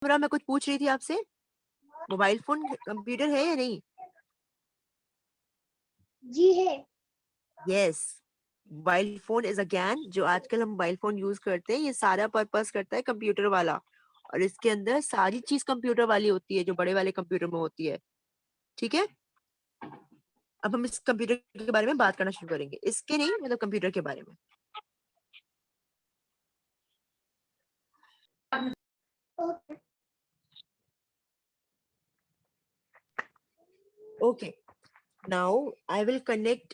मैं कुछ पूछ रही थी आपसे, मोबाइल फोन कंप्यूटर है या नहीं? जी है। Yes, mobile phone is again, जो आजकल हम मोबाइल फोन यूज करते हैं, ये सारा पर्पस करता है कंप्यूटर वाला, और इसके अंदर सारी चीज कंप्यूटर वाली होती है जो बड़े वाले कंप्यूटर में होती है। ठीक है, अब हम इस कंप्यूटर के बारे में बात करना शुरू करेंगे, इसके नहीं, मतलब कंप्यूटर के बारे में। Okay. Okay, now I will connect.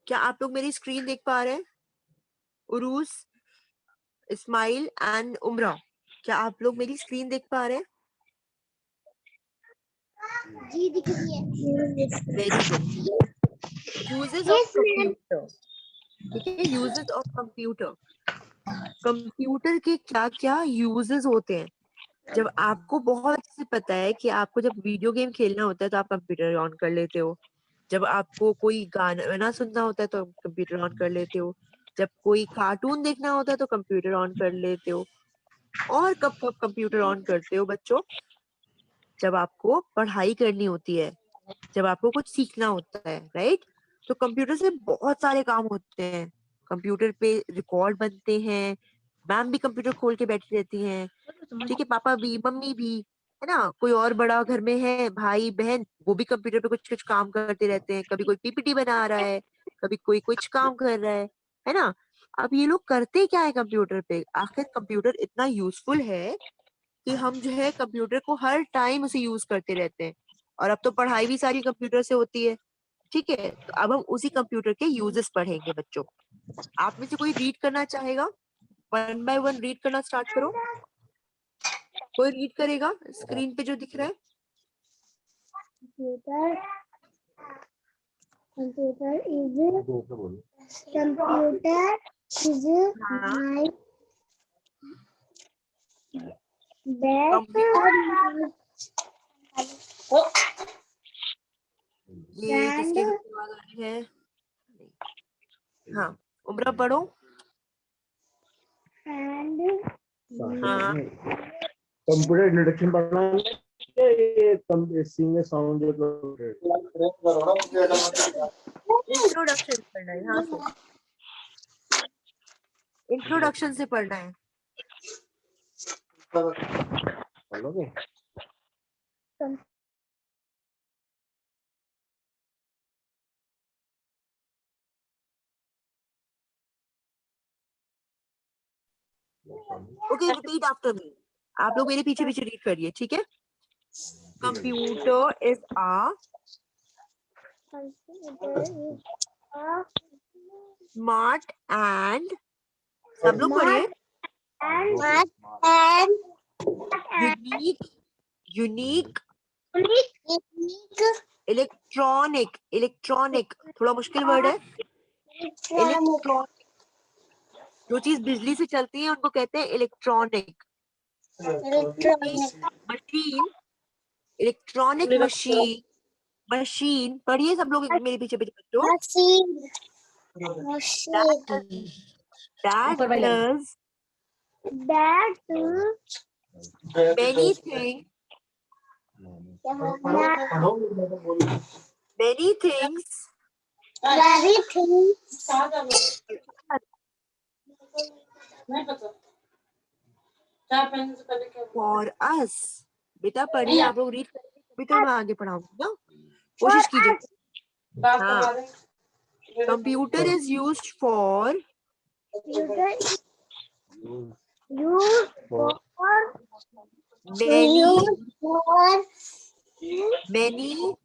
क्या आप लोग मेरी स्क्रीन देख पा रहे हैं? उरूस, इस्माइल एंड उमरा, क्या आप लोग मेरी स्क्रीन देख पा रहे हैं? जी दिख रही है। Very good. Uses of yes ma'am. Computer, ठीक है, यूजेस ऑफ कंप्यूटर। कंप्यूटर के क्या क्या यूजेस होते हैं? जब आपको बहुत अच्छे से पता है कि आपको जब वीडियो गेम खेलना होता है तो आप कंप्यूटर ऑन कर लेते हो, जब आपको कोई गाना सुनना होता है तो कंप्यूटर ऑन कर लेते हो, जब कोई कार्टून देखना होता है तो कंप्यूटर ऑन कर लेते हो। और कब कब कंप्यूटर ऑन करते हो बच्चों? जब आपको पढ़ाई करनी होती है, जब आपको कुछ सीखना होता है, राइट? तो कंप्यूटर से बहुत सारे काम होते हैं। कंप्यूटर पे रिकॉर्ड बनते हैं, मैम भी कंप्यूटर खोल के बैठी रहती हैं, ठीक है, पापा भी, मम्मी भी, है ना, कोई और बड़ा घर में है, भाई बहन, वो भी कंप्यूटर पे कुछ कुछ काम करते रहते हैं, कभी कोई पीपीटी बना रहा है, कभी कोई कुछ काम कर रहा है ना। अब ये लोग करते क्या है कंप्यूटर पे? आखिर कंप्यूटर इतना यूजफुल है कि हम जो है कंप्यूटर को हर टाइम उसे यूज करते रहते हैं, और अब तो पढ़ाई भी सारी कंप्यूटर से होती है। ठीक है, तो अब हम उसी कंप्यूटर के यूजेस पढ़ेंगे बच्चों। आप में से कोई रीड करना चाहेगा? वन बाय वन रीड करना स्टार्ट करो। कोई रीड करेगा स्क्रीन पे जो दिख रहा है? कंप्यूटर कंप्यूटर इज हाँ, माय बेस्ट कंप्यूटर, ये फ्रेंड किसके घर की आवाज आ रही है? हाँ, उम्र पढ़ो। एंड हाँ, कंप्यूटर इंट्रोडक्शन पढ़ना है, ये सिंगर साउंड इंट्रोडक्शन पढ़ना है, यहाँ से इंट्रोडक्शन से पढ़ना है। पढ़ोगे? Okay, repeat after me. आप लोग मेरे पीछे पीछे रीड करिए, ठीक है? Computer is a smart and, सब लोग पढ़िए, यूनिक, यूनिक इलेक्ट्रॉनिक, इलेक्ट्रॉनिक थोड़ा मुश्किल वर्ड है। इलेक्ट्रॉनिक, जो चीज बिजली से चलती है उनको कहते हैं electronic. Machine, electronic machine, machine पढ़िए सब लोग मेरे पीछे पीछे बच्चों। That does many things, many things for us। बेटा पढ़िए, आप लोग रीड करेंगे तभी तो मैं आगे पढ़ाऊंगी ना, कोशिश कीजिए। हाँ, computer is used for many, many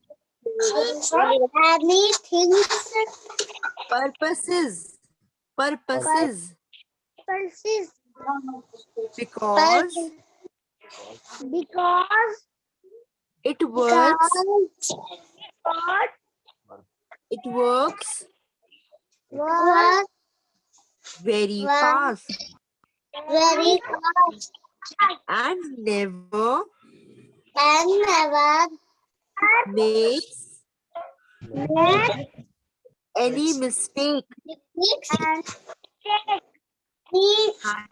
purposes, purposes, because it works, it works very fast and never makes any mistake. हाँ,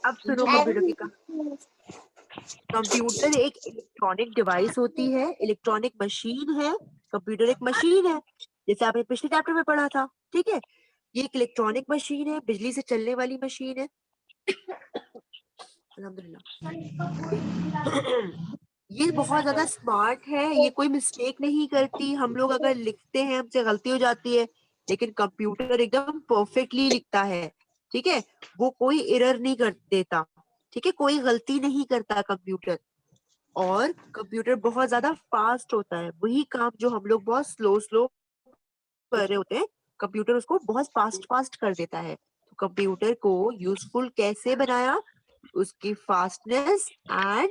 अब सुनो कंप्यूटर की कहानी। कंप्यूटर एक इलेक्ट्रॉनिक डिवाइस होती है, इलेक्ट्रॉनिक मशीन है। कंप्यूटर एक मशीन है, जैसे आपने पिछले चैप्टर में पढ़ा था। ठीक है, ये एक इलेक्ट्रॉनिक मशीन है, बिजली से चलने वाली मशीन है। अल्हम्दुलिल्लाह। ये बहुत ज्यादा स्मार्ट है, ये कोई मिस्टेक नहीं करती। हम लोग अगर लिखते हैं हमसे गलती हो जाती है, लेकिन कंप्यूटर एकदम परफेक्टली लिखता है। ठीक है, वो कोई एरर नहीं कर देता। ठीक है, कोई गलती नहीं करता कंप्यूटर। और कंप्यूटर बहुत ज्यादा फास्ट होता है, वही काम जो हम लोग बहुत स्लो स्लो कर रहे होते हैं, कंप्यूटर उसको बहुत फास्ट फास्ट कर देता है। तो कंप्यूटर को यूजफुल कैसे बनाया, उसकी फास्टनेस एंड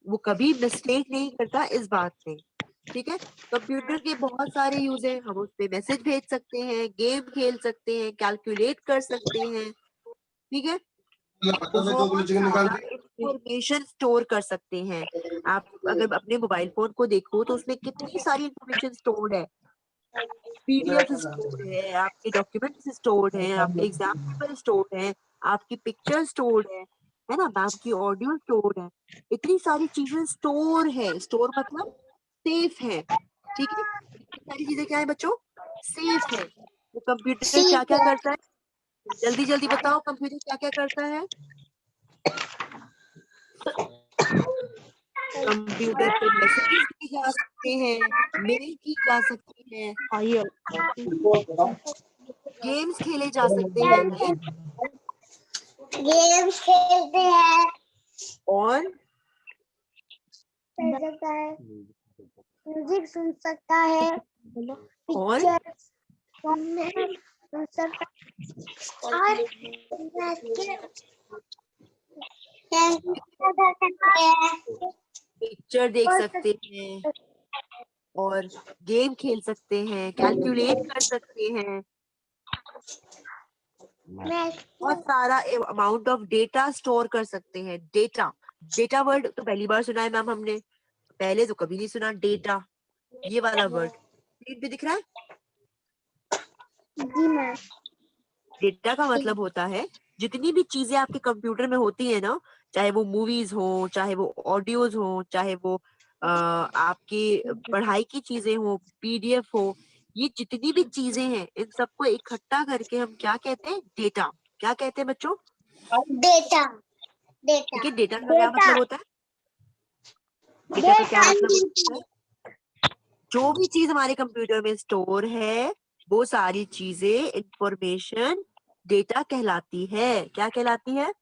वो कभी मिस्टेक नहीं करता इस बात में। ठीक है, कंप्यूटर के बहुत सारे यूज हैं। हम उस पे मैसेज भेज सकते हैं, गेम खेल सकते हैं, कैलकुलेट कर सकते हैं। ठीक है, बहुत सारा इंफॉर्मेशन स्टोर कर सकते हैं। आप अगर अपने मोबाइल फोन को देखो तो उसमें कितनी सारी इंफॉर्मेशन स्टोर्ड है। पीडीएफ स्टोर्ड है, आपके डॉक्यूमेंट्स स्टोर्ड हैं, आपके एग्जाम पेपर स्टोर्ड है, आपकी पिक्चर स्टोर्ड है ना, मैम की ऑडियो स्टोर्ड है। इतनी सारी चीजें स्टोर है। स्टोर मतलब सेफ है। ठीक है, इतनी सारी चीजें क्या है बच्चों, सेफ है। तो कंप्यूटर क्या क्या करता है, जल्दी जल्दी बताओ, कंप्यूटर क्या क्या करता है। कंप्यूटर पे मैसेजेस की जा सकते हैं, मेल की जा सकती है, गेम्स खेले जा सकते हैं, राइट। गेम्स खेलते हैं, और कर सकता है, म्यूजिक सुन सकता है, और पिक्चर सुन सकता है, और पिक्चर देख सकते हैं, और गेम खेल सकते हैं, कैलकुलेट कर सकते हैं, बहुत सारा अमाउंट ऑफ डेटा स्टोर कर सकते हैं। डेटा, डेटा वर्ड तो पहली बार सुना है मैम हमने, पहले तो कभी नहीं सुना डेटा, ये वाला वर्ड स्क्रीन पे दिख रहा है। जी मैम, डेटा का मतलब होता है जितनी भी चीजें आपके कंप्यूटर में होती है ना, चाहे वो मूवीज हो, चाहे वो ऑडियोज हो, चाहे वो आपकी पढ़ाई की चीजें हो, पीडीएफ हो, ये जितनी भी चीजें हैं इन सबको इकट्ठा करके हम क्या कहते हैं, डेटा। क्या कहते हैं बच्चों, डेटा, ठीक है। डेटा का क्या मतलब होता है, डेटा का क्या मतलब होता है, जो भी चीज हमारे कंप्यूटर में स्टोर है वो सारी चीजें इंफॉर्मेशन डेटा कहलाती है। क्या कहलाती है,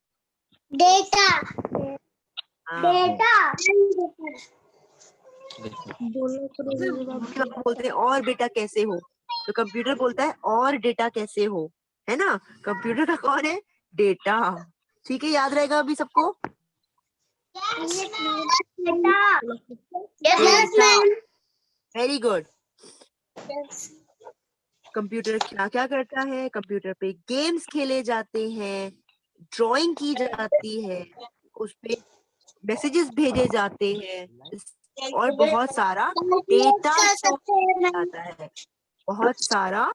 डेटा, हाँ। डेटा, बोलते हैं और बेटा कैसे हो, तो कंप्यूटर बोलता है और डेटा कैसे हो, है ना। कंप्यूटर का कौन है, डेटा। ठीक है, याद रहेगा अभी सबको, डेटा। Very good. कंप्यूटर क्या क्या करता है, कंप्यूटर पे गेम्स खेले जाते हैं, ड्राइंग की जाती है, उस पे मैसेजेस भेजे जाते हैं, और बहुत सारा डेटा स्टोर किया जाता है। बहुत सारा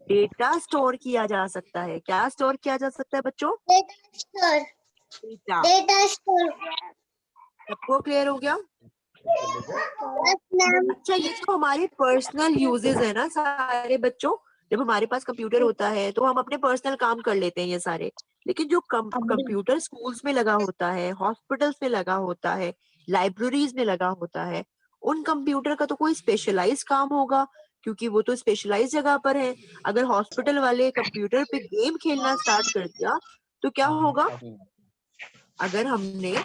डेटा स्टोर किया जा सकता है। क्या स्टोर किया जा सकता है बच्चों, डेटा। डेटा स्टोर, सबको क्लियर हो गया। अच्छा, ये तो हमारे पर्सनल यूजेस है ना सारे बच्चों। जब हमारे पास कंप्यूटर होता है तो हम अपने पर्सनल काम कर लेते हैं ये सारे, लेकिन जो कंप्यूटर स्कूल्स में लगा होता है, हॉस्पिटल्स में लगा होता है, लाइब्रेरीज में लगा होता है, उन कंप्यूटर का तो कोई स्पेशलाइज काम होगा, क्योंकि वो तो स्पेशलाइज जगह पर है। अगर हॉस्पिटल वाले कंप्यूटर पे गेम खेलना स्टार्ट कर दिया तो क्या होगा, अगर हमने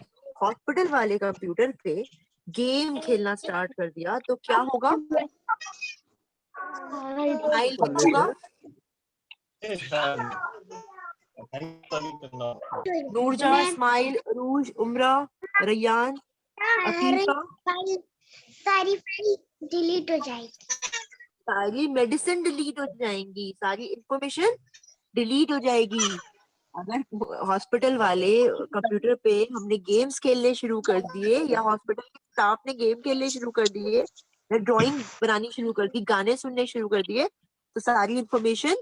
हॉस्पिटल वाले कंप्यूटर पे गेम खेलना स्टार्ट कर दिया तो क्या होगा, स्माइल होगा, नूरजहां स्माइल, अरूज, उमरा, रैयान, अफीफा, सारी फाइल डिलीट हो जाएगी, सारी मेडिसिन डिलीट हो जाएंगी, सारी इंफॉर्मेशन डिलीट हो जाएगी। अगर हॉस्पिटल वाले कंप्यूटर पे हमने गेम्स खेलने शुरू कर दिए, या हॉस्पिटल के स्टाफ ने गेम खेलने शुरू कर दिए, या ड्राइंग बनानी शुरू कर दी, गाने सुनने शुरू कर दिए, तो सारी इंफॉर्मेशन,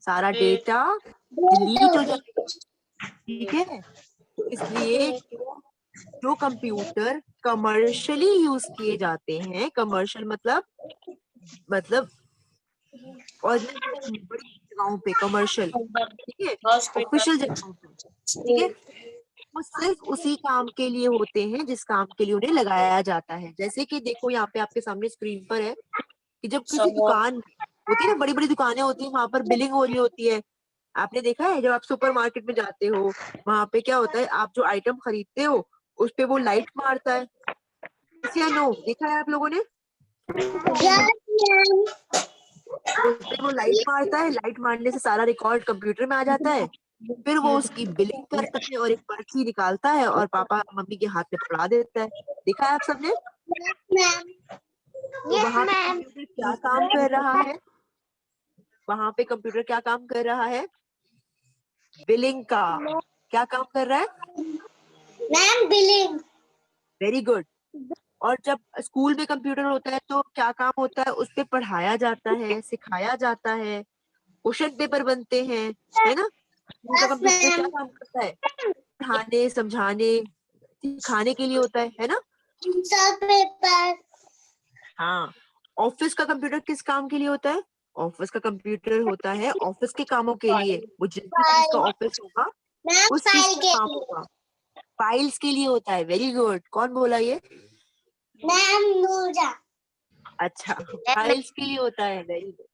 सारा डेटा डिलीट हो जाएगा। ठीक है, तो इसलिए जो कंप्यूटर कमर्शियली यूज किए जाते हैं, कमर्शियल मतलब ऑर्गेनाइजेशन बड़ी जगहों पे कमर्शियल, ठीक है, ऑफिशियल जगहों पे, ठीक है, वो सिर्फ उसी काम के लिए होते हैं जिस काम के लिए उन्हें लगाया जाता है। जैसे कि देखो यहाँ पे आपके सामने स्क्रीन पर है कि जब किसी दुकान होती है ना, बड़ी बड़ी दुकानें होती हैं, वहां पर बिलिंग हो रही होती है। आपने देखा है जब आप सुपर मार्केट में जाते हो, वहां पे क्या होता है, आप जो आइटम खरीदते हो उस पे वो लाइट मारता है, yes या नो, देखा है आप लोगों ने? उस पे वो लाइट मारता है, लाइट मारने से सारा रिकॉर्ड कंप्यूटर में आ जाता है, फिर वो उसकी बिलिंग करता है और एक पर्ची निकालता है और पापा मम्मी के हाथ में पकड़ा देता है। देखा है आप सबने? तो वहां पे कंप्यूटर क्या काम कर रहा है? वहां पे कंप्यूटर क्या काम कर रहा है? बिलिंग का। क्या काम कर रहा है? Ma'am billing. Very good. और जब स्कूल में कंप्यूटर होता है तो क्या काम होता है? उस पे पढ़ाया जाता है, सिखाया जाता है, क्वेश्चन पेपर बनते हैं, है ना? स्कूल का कंप्यूटर क्या काम करता है? पढ़ाने, समझाने, सिखाने के लिए होता है ना? पेपर। हाँ। ऑफिस का कंप्यूटर किस काम के लिए होता है? ऑफिस का कंप्यूटर होता है ऑफिस के कामों के लिए। वो जिस भी चीज का ऑफिस होगा मैम उस चीज फाइल का के काम होगा। फाइल्स के लिए होता है। Very good. कौन बोला ये? मैम नूरा। अच्छा, फाइल्स के लिए होता है। Very good.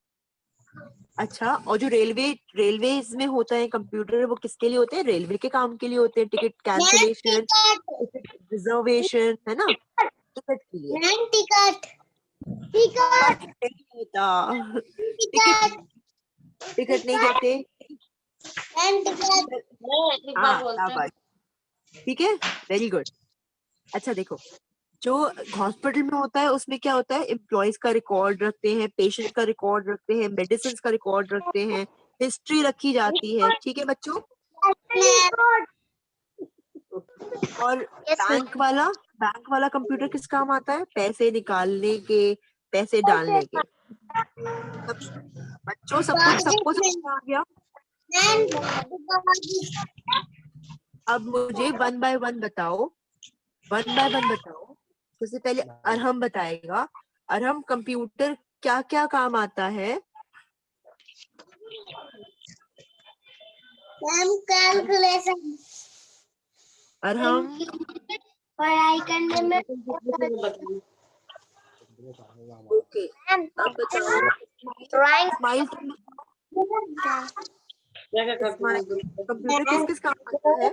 अच्छा, और जो रेलवेज में होता है कंप्यूटर, वो किसके लिए होते हैं? रेलवे के काम के लिए होते हैं। टिकट कैंसिलेशन, टिकट रिजर्वेशन, है ना? टिकट के लिए। मैम टिकट टिकट टिकट नहीं होता। टिकट, टिकट टिकट नहीं कहते। Ma'am ticket. हाँ, शाबाश। ठीक है, वेरी गुड। अच्छा देखो, जो हॉस्पिटल में होता है उसमें क्या होता है? एम्प्लॉयज का रिकॉर्ड रखते हैं, पेशेंट का रिकॉर्ड रखते हैं, मेडिसिन का रिकॉर्ड रखते हैं, हिस्ट्री रखी जाती है। ठीक है बच्चों? और बैंक वाला कंप्यूटर किस काम आता है? पैसे निकालने के, पैसे डालने के। बच्चों सबको समझ में आ गया? अब मुझे वन बाय वन बताओ, वन बाय वन बताओ। सबसे पहले अरहम बताएगा। अरहम, कंप्यूटर क्या क्या काम आता है? Ma'am calculation. अरहम, पढ़ाई करने में। ओके, अब बताओ। ड्राइंग। स्माइल, स्माइल कंप्यूटर किस किस काम आता है?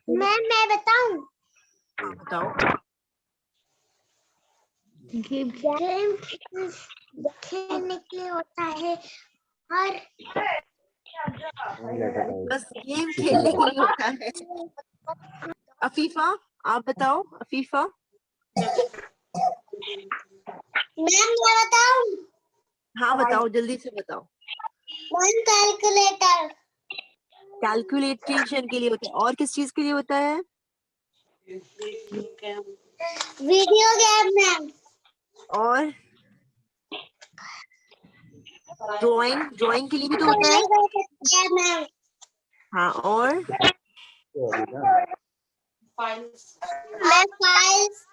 मैं बताऊं? हाँ बताओ। गेम खेलने के लिए होता है और बस गेम खेलने के लिए होता है। अफीफा, आप बताओ। अफीफा, मैम मैं बताऊं? हाँ बताओ, जल्दी से बताओ। One calculator. कैलकुलेशन के लिए होता है। और किस चीज के लिए होता है? Video game ma'am. और ड्राइंग के लिए भी तो होता है। मैम हाँ, और मैं फाइल्स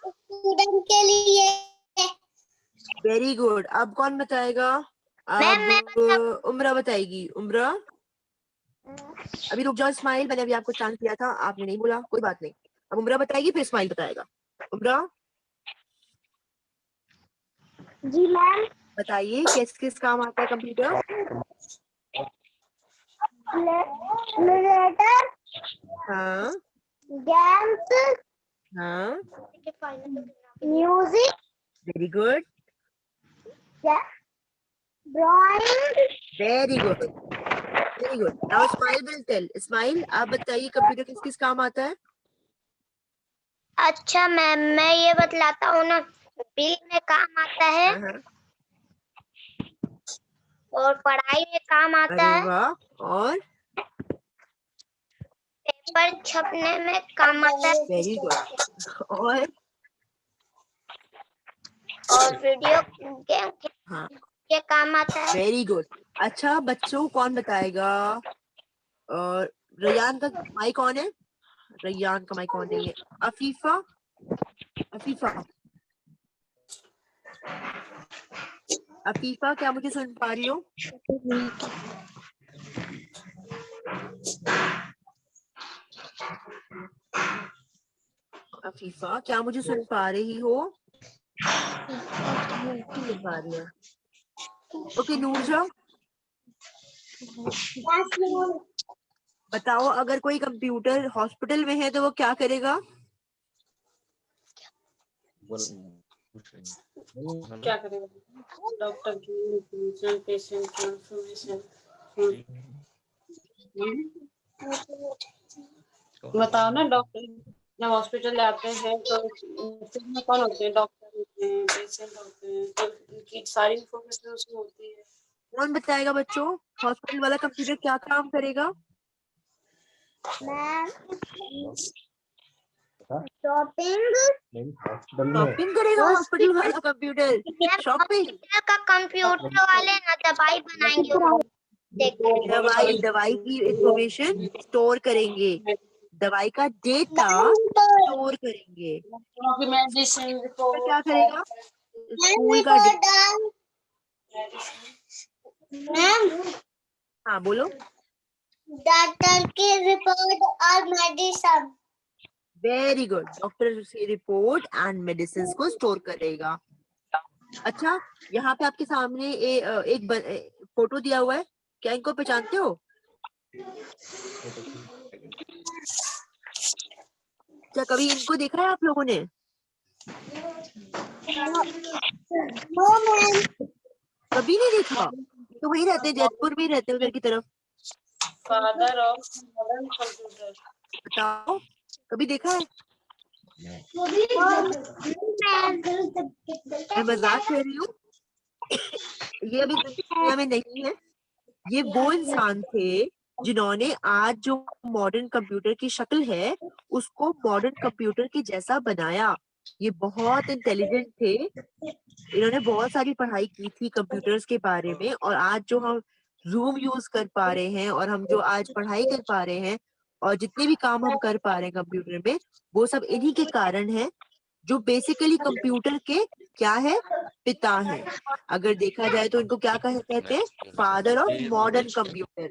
स्टूडेंट के लिए। Very good. अब कौन बताएगा? मैम अब उम्रा बताएगी। उम्रा, अभी रुक जाओ इस्माइल, मैंने अभी आपको चांस दिया था, आपने नहीं बोला, कोई बात नहीं। अब उम्रा बताएगी, फिर इस्माइल बताएगा। उम्रा जी मैम। बताइए, किस किस काम आता है कंप्यूटर? जनरेटर, हाँ गेम्स, हाँ, music, very good, drawing. Very good, very good. Now Ismail will tell. Ismail, आप बताइए कंप्यूटर किस किस काम आता है? अच्छा मैम मैं ये बतलाता हूँ ना, बिल में काम आता है हाँ हाँ, और पढ़ाई में काम आता अरे है, वाह। और पेपर छपने में काम आता है वेरी गुड। और वीडियो गेम हाँ, के काम आता है। Very good. अच्छा बच्चों, कौन बताएगा? और रैयान का माइक ऑन है? रैयान का माइक ऑन नहीं है। अफीफा, अफीफा, अफीफा क्या मुझे सुन पा रही हो? अफीफा क्या मुझे सुन पा रही हो? सुन पा रही है। ओके नूरजा, बताओ अगर कोई कंप्यूटर हॉस्पिटल में है तो वो क्या करेगा? क्या करेगा? डॉक्टर की इंफॉर्मेशन, पेशेंट की इंफॉर्मेशन। बताओ ना, डॉक्टर जब हॉस्पिटल जाते हैं तो उसमें कौन होते हैं? डॉक्टर होते हैं, पेशेंट होते हैं, तो उनकी सारी इंफॉर्मेशन उसमें होती है। कौन बताएगा बच्चों? हॉस्पिटल वाला कंप्यूटर क्या काम करेगा? मैम शॉपिंग शॉपिंग हॉस्पिटल में शॉपिंग करेगा हॉस्पिटल वाला कंप्यूटर? शॉपिंग, का कंप्यूटर वाले ना दवाई बनाएंगे वो दवाई की इंफॉर्मेशन स्टोर करेंगे, दवाई का डेटा स्टोर करेंगे। मेडिसिन तो क्या करेगा? स्कूल का मैम हाँ बोलो। डॉक्टर की रिपोर्ट और मेडिसिन। वेरी गुड, डॉक्टर से रिपोर्ट एंड मेडिसिन को स्टोर करेगा। अच्छा, यहाँ पे आपके सामने एक फोटो दिया हुआ है, क्या इनको पहचानते हो? क्या कभी इनको देखा है आप लोगों ने? नो मैम कभी नहीं देखा? तो वही रहते हैं, जयपुर में ही रहते हैं उधर की तरफ। Father of modern computer. बताओ, कभी देखा है? मैं मजाक कर रही हूँ। ये अभी दुनिया में नहीं है। ये वो इंसान थे जिन्होंने आज जो मॉडर्न कंप्यूटर की शक्ल है उसको मॉडर्न कंप्यूटर के जैसा बनाया। ये बहुत इंटेलिजेंट थे, इन्होंने बहुत सारी पढ़ाई की थी कंप्यूटर्स के बारे में, और आज जो हम जूम यूज कर पा रहे हैं और हम जो आज पढ़ाई कर पा रहे हैं और जितने भी काम हम कर पा रहे हैं कंप्यूटर में, वो सब इन्हीं के कारण है, जो बेसिकली कंप्यूटर के क्या है, पिता है। अगर देखा जाए तो इनको क्या कहते हैं? Father of modern computer.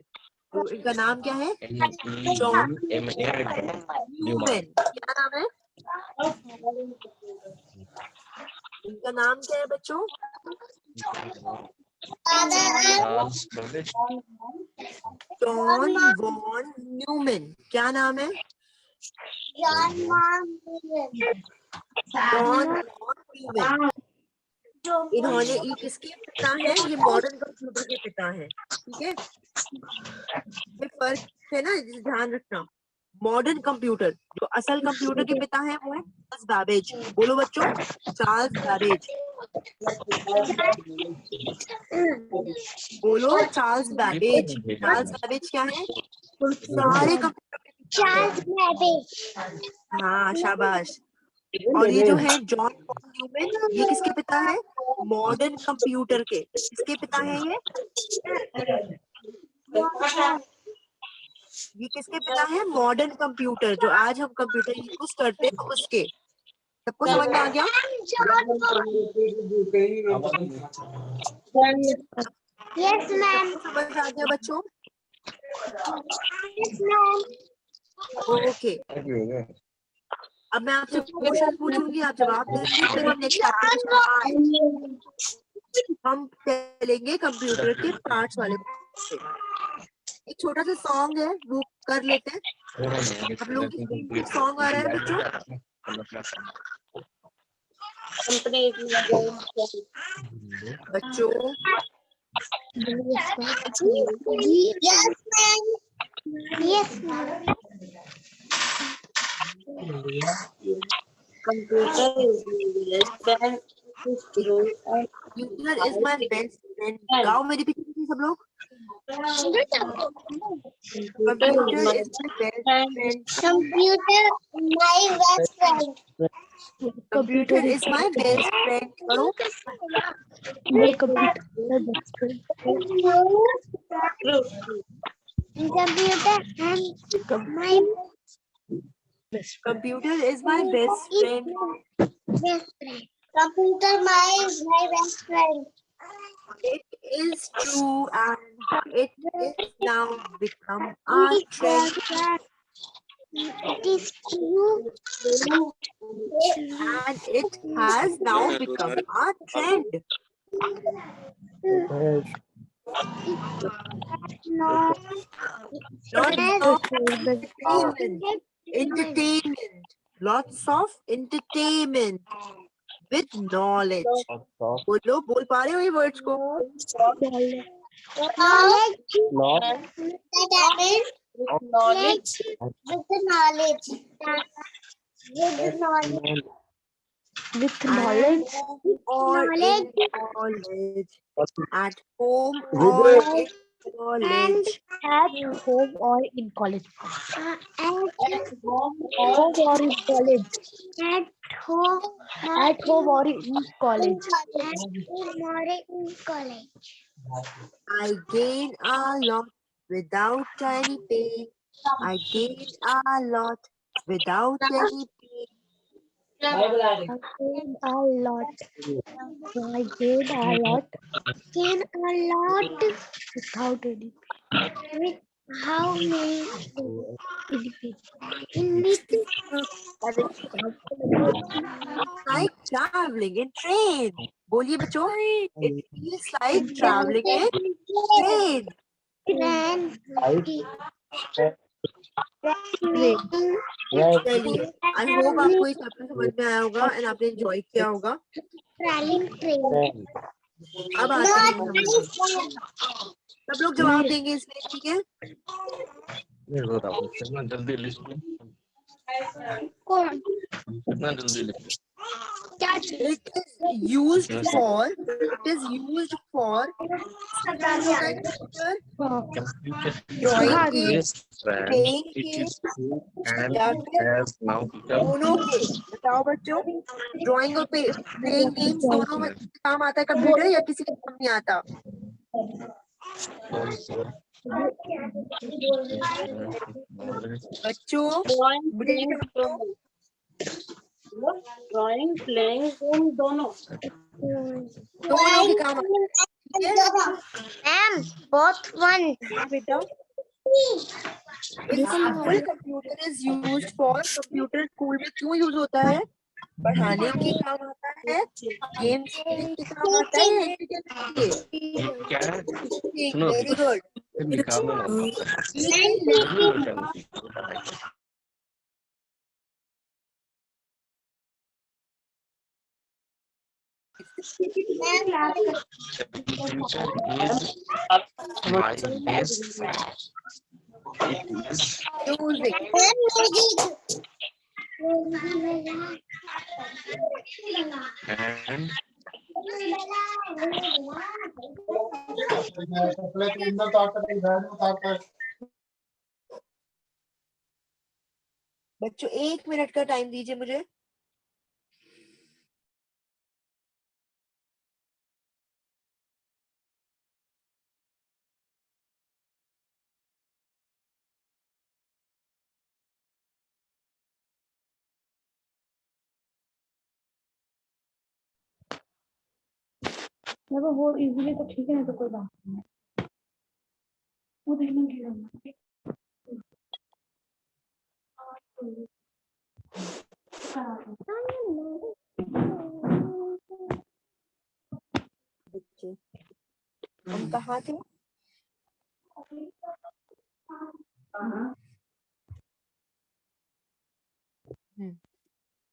तो इनका नाम क्या है? John Neumann. क्या नाम है इनका? नाम क्या है बच्चों? John von Neumann. क्या नाम है? John von Neumann. इन्होंने ये किसके पिता हैं? ये मॉडर्न कंप्यूटर के पिता हैं। ठीक है, ये फर्क है ना, ध्यान रखना। मॉडर्न कंप्यूटर, जो असल कंप्यूटर के पिता हैं वो है चार्ल्स बैबेज। बोलो बच्चों, चार्ल्स बैबेज। बोलो चार्ल्स बैबेज। चार्ल्स बैबेज क्या है? सारे कंप्यूटर के पिता हैं। हाँ शाबाश। और ये जो है जॉन पॉल न्यूमैन, ये किसके पिता है? मॉडर्न कंप्यूटर के। किसके पिता है ये? ये किसके पिता है? मॉडर्न कंप्यूटर, जो आज हम कंप्यूटर यूज करते हैं उसके। सबको समझ में आ गया? यस मैम समझ आ गया बच्चों? यस मैम ओके, अब मैं आपसे क्वेश्चन पूछूंगी, आप जवाब देंगे, फिर हम नेक्स्ट हम चलेंगे कंप्यूटर के पार्ट्स वाले से। एक छोटा सा सॉन्ग है वो कर लेते हैं। आप लोगों की स्क्रीन पे सॉन्ग आ रहा है बच्चों? कंपनी बच्चों yes ma'am yes ma'am computer computer is my best friend. गाओ मेरे पीछे सब लोग। Computer is my best friend. Computer my best friend computer is my best friend. करो। Computer and my Computer is my best friend. best friend. Computer my best friend. It is true, and it is now become a trend. It is true. And it has now become a trend. Yes. Not Entertainment. Entertainment. Lots of entertainment with knowledge. बोलो, बोल पा रहे हो ये words को? knowledge. Knowledge. That means Knowledge. with the knowledge. With knowledge. With knowledge. Or Knowledge. in college. At home With or the- in college. At home or in college. At Home or in college. at home. At home or in college. At home or in college. I gain a lot without any pain. I gain a lot without any pain. I gain a lot. I gain a lot Gain a lot without any with how many benefit. in it. Like traveling in train. बोलिए बच्चों. It feels like traveling in train. Then चलिए, I hope आपको ये chapter समझ में आया होगा and आपने enjoy किया होगा. traveling train. अब आते हैं हम. सब लोग जवाब देंगे इसमें, ठीक है? कितना जल्दी लिख लो, कौन कितना जल्दी लिख लो। क्या It is used for. It is used for. Drawing Yes, friend, playing it is true या and फिर has now become दोनों के. बताओ बच्चों. ड्राइंग और प्लेइंग गेम्स दोनों में काम आता है कंप्यूटर या किसी का काम नहीं आता? बच्चों ड्राइंग प्लेइंग दोनों दोनों के काम आते हैं. मैम both one हाँ बेटा. School computer is used for. Computer school में क्यों यूज होता है? पढ़ाने के काम आता है, गेम्स खेलने के काम आता है, एंटरटेनमेंट के. क्या है? सुनो, वेरी गुड. निकालना future is my best friend. It is music. and बच्चों 1 मिनट का टाइम दीजिए मुझे. वो हो इजीली तो ठीक है, तो कोई बात नहीं. वो देखना क्या करना. बच्चे हम कहाँ थे?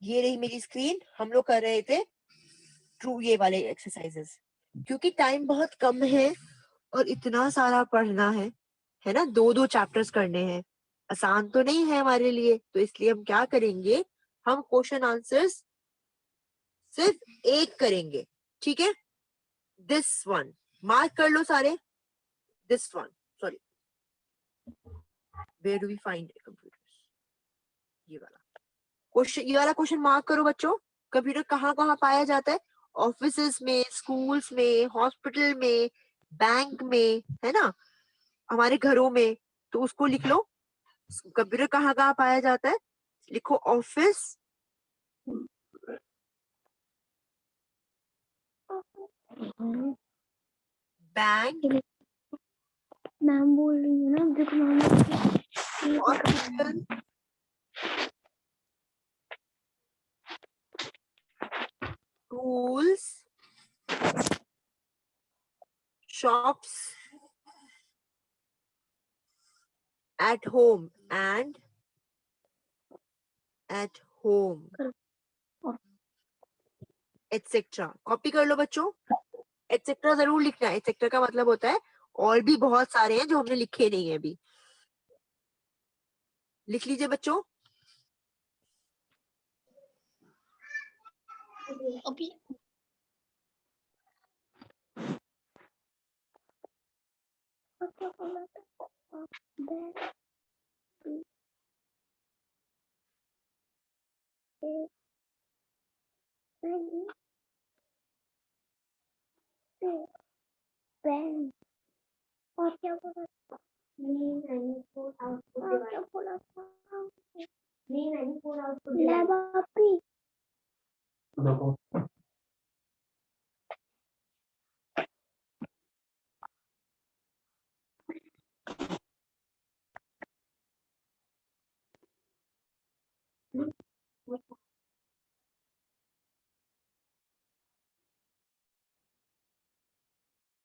ये रही मेरी स्क्रीन. हम लोग कर रहे थे ट्रू ये वाले एक्सरसाइजेस. क्योंकि टाइम बहुत कम है और इतना सारा पढ़ना है ना. 2 चैप्टर्स करने हैं. आसान तो नहीं है हमारे लिए, तो इसलिए हम क्या करेंगे, हम क्वेश्चन आंसर्स सिर्फ एक करेंगे. ठीक है? दिस वन मार्क कर लो सारे. This one, sorry, where do we find computers? ये वाला क्वेश्चन, ये वाला क्वेश्चन मार्क करो बच्चों. कंप्यूटर कहाँ कहाँ पाया जाता है? ऑफिसेस में, स्कूल्स में, हॉस्पिटल में, बैंक में, है ना, हमारे घरों में. तो उसको लिख लो। कंप्यूटर कहाँ कहाँ पाया जाता है? लिखो ऑफिस, बैंक, मैम बोल रही है ना, देखो ma'am hospital, schools, shops, at home and at home, etc. Copy कर लो बच्चों, etc. जरूर लिखना है। etc. का मतलब होता है और भी बहुत सारे हैं जो हमने लिखे नहीं है अभी। लिख लीजिए बच्चों। अभी क्या बोला था? और क्या बोला था? क्या बोला था? Lab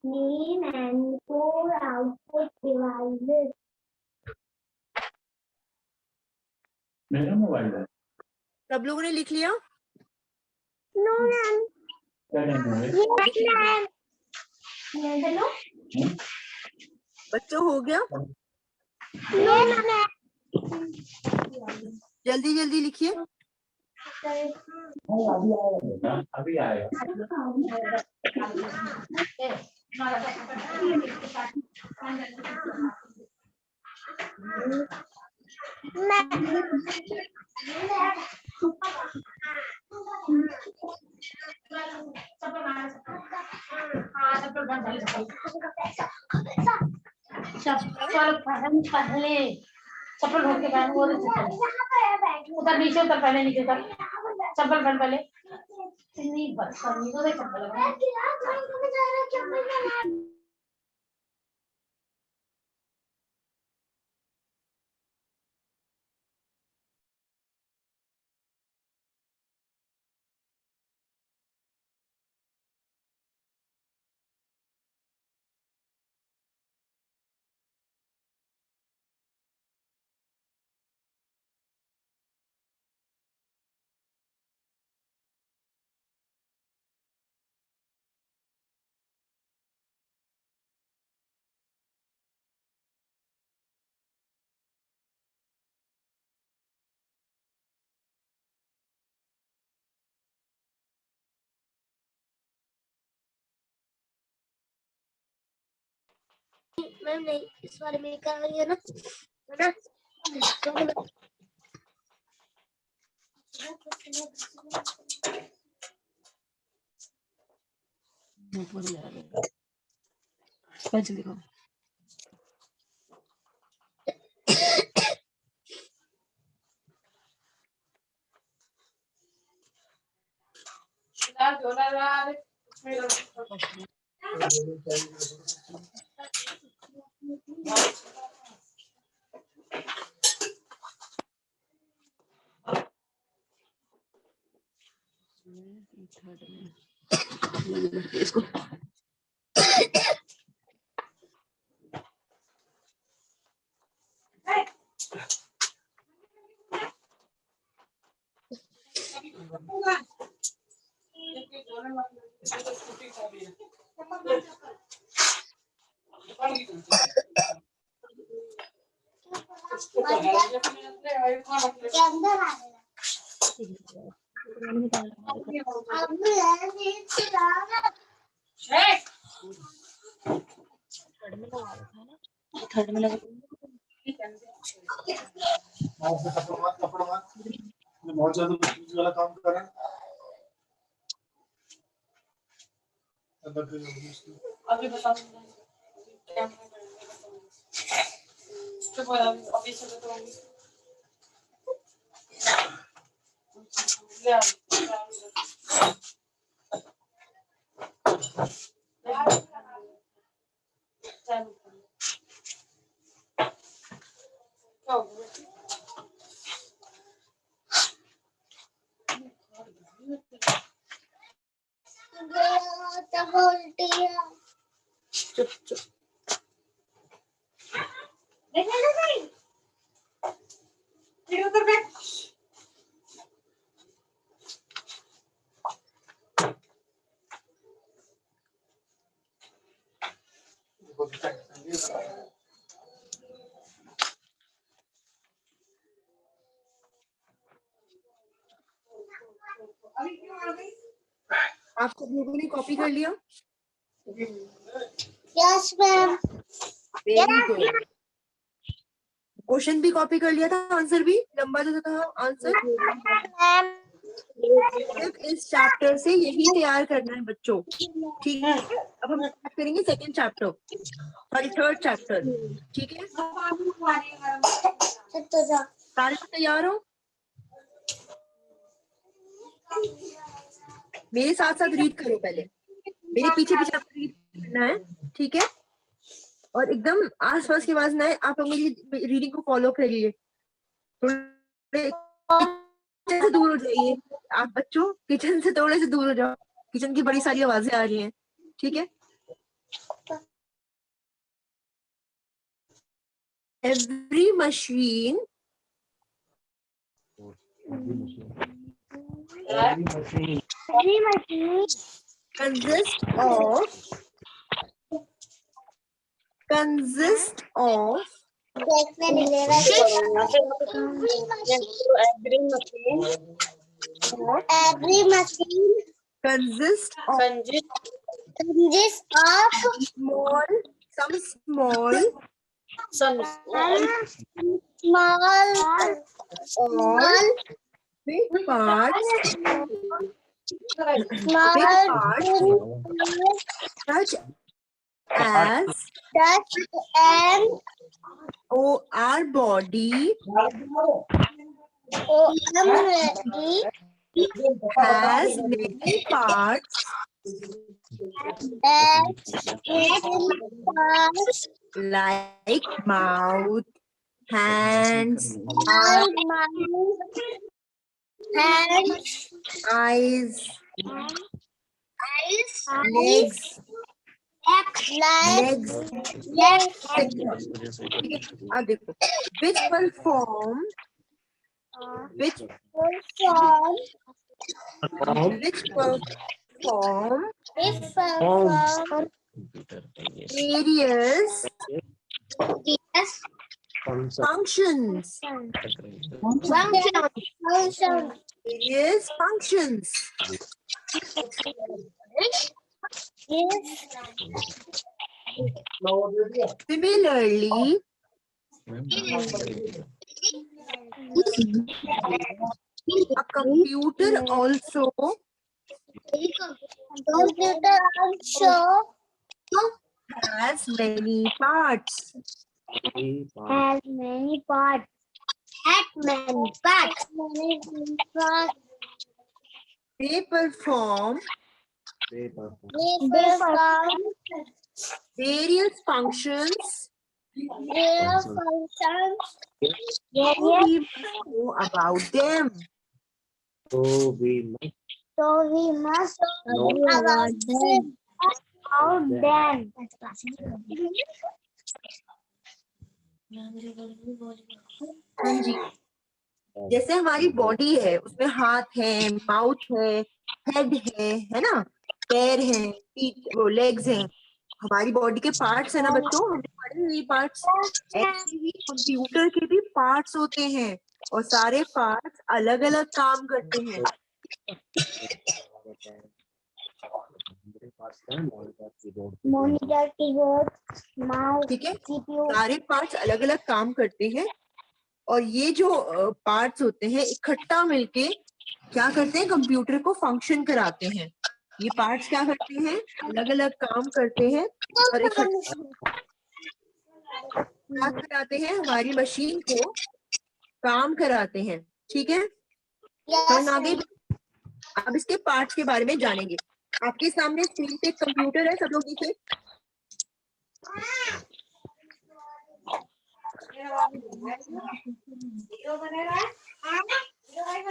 main and core output devices. मेरा मोबाइल है। सब लोगों ने लिख लिया? No, ma'am. क्या नाम है? Yes, ma'am. Hello? बच्चों हो गया? Yes, ma'am. जल्दी जल्दी लिखिए। अभी आएगा बेटा, अभी आएगा। पहले चप्पल ढूंढ के पहन, वो उधर नीचे उतर, पहले नीचे उतर, चप्पल पहन पहले। इतनी बदतमीज हो गई चप्पल। मैम नहीं, इस वाले में क्या है ना, है ना? पेंसिल दिखाओ। इसको के अंदर आ गया। अब ये चलाना। थर्ड में लगा बहुत ज्यादा वाला काम कर रहा है। अभी बताओ क्या चुप हो जाओ, अभी से तो होंगी। ले आओ, ले आओ। चलो। क्या हो गया? चुप चुप। उधर बैठ। आप सब लोगों ने कॉपी कर लिया? Yes ma'am. Very good. Question भी कॉपी कर लिया था, आंसर भी लंबा जो था आंसर। मैम सिर्फ इस चैप्टर से यही तैयार करना है बच्चों, ठीक है? अब हम स्टार्ट करेंगे second chapter, sorry third chapter, ठीक है? सारे तैयार हो? मेरे साथ साथ रीड करो, पहले मेरे पीछे पीछे आपको रीड करना है, ठीक है? और एकदम आसपास की आवाज ना आए, आप लोग मेरी रीडिंग को फॉलो करिए। थोड़े किचन से दूर हो जाइए, आप बच्चों किचन से थोड़े से दूर हो जाओ, किचन की बड़ी सारी आवाजें आ रही हैं, ठीक है? Every machine consists of every machine consists of consists of some small small big parts such as our body has many parts like mouth, hands, eyes, legs. अब देखो, which perform various functions. Various functions. Similarly, a computer also has many parts. They perform various functions. We must know about them. So we must know about them. हाँ जी, जैसे हमारी body है, उसमें हाथ है, mouth है, हेड है ना, पैर है, फीट, वो लेग्स हैं, हमारी बॉडी के पार्ट्स है ना बच्चों, हमने पढ़े हैं ये पार्ट्स। ऐसे ही कंप्यूटर के भी पार्ट्स होते हैं और सारे पार्ट्स अलग अलग काम करते हैं। मॉनिटर, कीबोर्ड, माउस, ठीक है, सीपीयू, सारे पार्ट्स अलग अलग काम करते हैं और ये जो पार्ट्स होते हैं इकट्ठा मिलके क्या करते हैं, कंप्यूटर को फंक्शन कराते हैं। ये पार्ट्स क्या करते हैं, अलग अलग काम करते हैं और इकट्ठा क्या कराते हैं, हमारी मशीन को काम कराते हैं। ठीक है, हम आगे अब इसके पार्ट्स के बारे में जानेंगे। आपके सामने स्क्रीन पे कंप्यूटर है, सब लोग देखिए।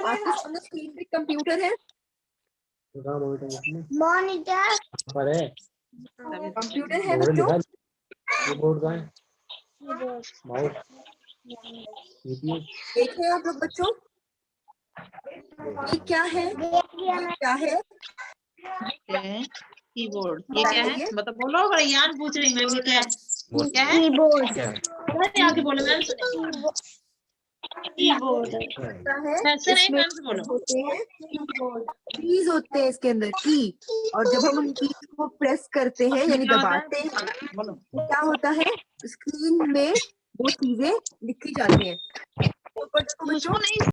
आपके सामने स्क्रीन पे कंप्यूटर है, मॉनिटर पर है कंप्यूटर है बोर्ड बच्चों। लिखा कीबोर्ड का है माउस सीपीयू देखें आप लोग बच्चों, ये क्या है, ये क्या है? कीबोर्ड ये क्या है? बताइए। मतलब बोलो, यान पूछ रही मैं, ये क्या है? क्या है? कीबोर्ड क्या अरे आगे बोलो, मैम सुने। कीबोर्ड होता है, ऐसे नहीं, इसमें मैम से बोलो। होते हैं कीज, होते हैं इसके अंदर की, और जब हम उन कीज को प्रेस करते हैं यानी क्या होता है? दबाते हैं बोलो। तो क्या होता है, स्क्रीन में वो चीजें लिखी जाती हैं। तो बच्चों मुझको नहीं